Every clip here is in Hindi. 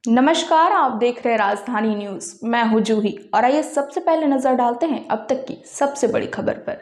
नमस्कार, आप देख रहे हैं राजधानी न्यूज। मैं हूं जूही और आइए सबसे पहले नजर डालते हैं अब तक की सबसे बड़ी खबर पर।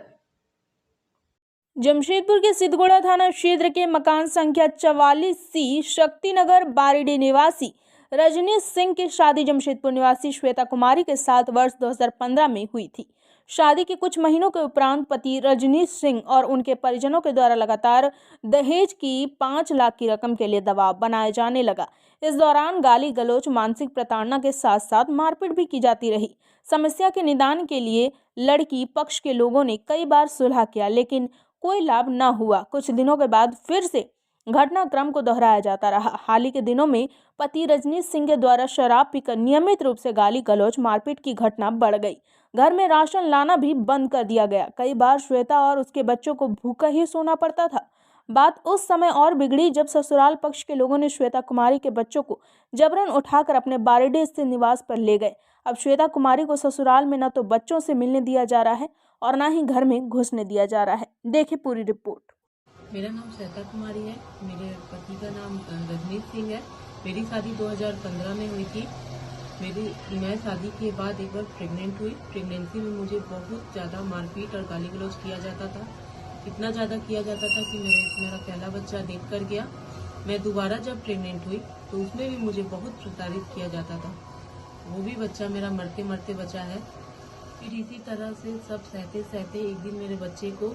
जमशेदपुर के सिद्धगोड़ा थाना क्षेत्र के मकान संख्या 44C शक्तिनगर बारिडी निवासी रजनीश सिंह की शादी जमशेदपुर निवासी श्वेता कुमारी के साथ वर्ष 2015 में हुई थी। शादी के कुछ महीनों के उपरांत पति रजनीश सिंह और उनके परिजनों के द्वारा लगातार दहेज की 5 लाख की रकम के लिए दबाव बनाया जाने लगा। इस दौरान गाली गलौज, मानसिक प्रताड़ना के साथ साथ मारपीट भी की जाती रही। समस्या के निदान के लिए लड़की पक्ष के लोगों ने कई बार सुलह किया, लेकिन कोई लाभ न हुआ। कुछ दिनों के बाद फिर से घटनाक्रम को दोहराया जाता रहा। हाल ही के दिनों में पति रजनीश सिंह के द्वारा शराब पीकर नियमित रूप से गाली गलौज, मारपीट की घटना बढ़ गई। घर में राशन लाना भी बंद कर दिया गया। कई बार श्वेता और उसके बच्चों को भूखा ही सोना पड़ता था। बात उस समय और बिगड़ी जब ससुराल पक्ष के लोगों ने श्वेता कुमारी के बच्चों को जबरन उठाकर अपने बारिडी स्थित निवास पर ले गए। अब श्वेता कुमारी को ससुराल में न तो बच्चों से मिलने दिया जा रहा है और ना ही घर में घुसने दिया जा रहा है। देखिए पूरी रिपोर्ट। मेरा नाम श्वेता कुमारी है। मेरे पति का नाम रजनीश सिंह है। मेरी शादी 2015 में हुई थी। मैं शादी के बाद एक बार प्रेग्नेंट हुई। प्रेगनेंसी में मुझे बहुत ज़्यादा मारपीट और गाली गलौज किया जाता था। इतना ज़्यादा किया जाता था कि मेरा पहला बच्चा देख कर गया। मैं दोबारा जब प्रेग्नेंट हुई तो उसमें भी मुझे बहुत प्रताड़ित किया जाता था। वो भी बच्चा मेरा मरते मरते बचा है। फिर इसी तरह से सब सहते सहते एक दिन मेरे बच्चे को,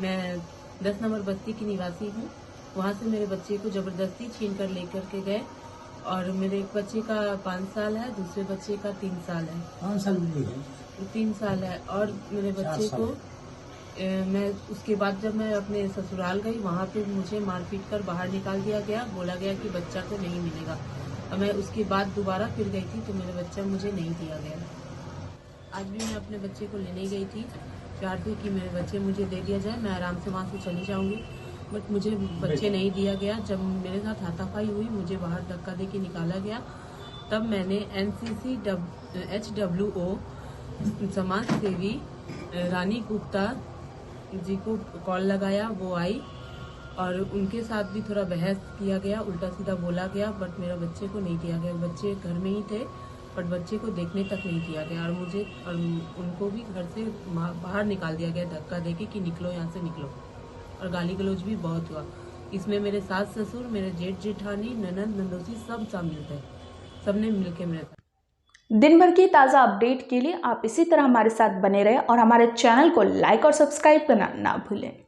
मैं 10 नंबर बस्ती की निवासी हूँ, वहाँ से मेरे बच्चे को जबरदस्ती छीन कर लेकर के गए। और मेरे एक बच्चे का 5 साल है, दूसरे बच्चे का 3 साल है। 5 साल भी है? 3 साल है। और मेरे बच्चे को मैं उसके बाद जब मैं अपने ससुराल गई, वहाँ पे मुझे मारपीट कर बाहर निकाल दिया गया। बोला गया कि बच्चा को नहीं मिलेगा। और मैं उसके बाद दोबारा फिर गई थी तो मेरा बच्चा मुझे नहीं दिया गया। आज भी मैं अपने बच्चे को लेने गई थी, चाह थी कि मेरे बच्चे मुझे दे दिया जाए, मैं आराम से वहाँ से चली जाऊंगी, बट मुझे बच्चे नहीं दिया गया। जब मेरे साथ हाथापाई हुई, मुझे बाहर धक्का दे के निकाला गया, तब मैंने NCC HWO समाज सेवी रानी गुप्ता जी को कॉल लगाया। वो आई और उनके साथ भी थोड़ा बहस किया गया, उल्टा सीधा बोला गया, बट मेरा बच्चे को नहीं दिया गया। बच्चे घर में ही थे बट बच्चे को देखने तक नहीं दिया गया। और उनको भी घर से बाहर निकाल दिया गया धक्का देके कि निकलो, यहाँ से निकलो। और गाली गलौज भी बहुत हुआ। इसमें मेरे सास ससुर, मेरे जेठ जेठानी, ननद नंदोसी सब शामिल थे। सबने मिलके मेरे साथ। दिन भर की ताज़ा अपडेट के लिए आप इसी तरह हमारे साथ बने रहें और हमारे चैनल को लाइक और सब्सक्राइब करना ना भूलें।